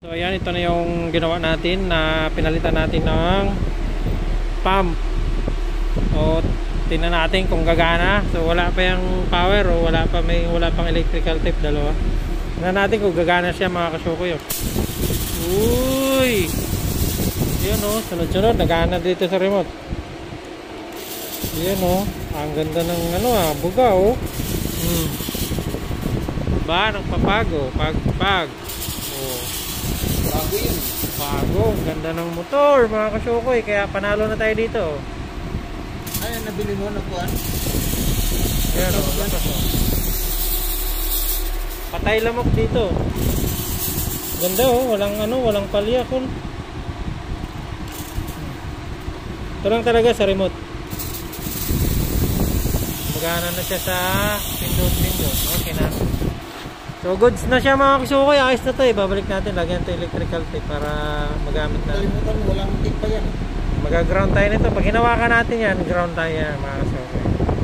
So ayan, ito na yung ginawa natin na pinalitan natin ng pump. O tingnan natin kung gagana. So wala pa yung power o wala pang electrical tape, dalawa. Tingnan natin kung gagana siya mga kasukoy. Uy! Yun o, sunod-sunod nagana dito sa remote. Yun o, ang ganda ng buga o. Ba, nagpapago, pag. Oh. Bago yun. Bago, ganda ng motor mga kasukoy, kaya panalo na tayo dito. Ay, nabili mo na kuan? Ayan o, patay lamok dito. Ganda o, walang palya kung. Ito lang talaga sa remote. Magana na siya sa pindot. Okay na. So goods na siya mga kasukoy. Ayos na to eh. Babalik natin. Lagyan ito electrical tape para magamit na. Kalimutan mo, walang tape pa yan. Mag-ground tayo nito. Pag hinawakan natin yan, ground tayo yan mga kasukoy.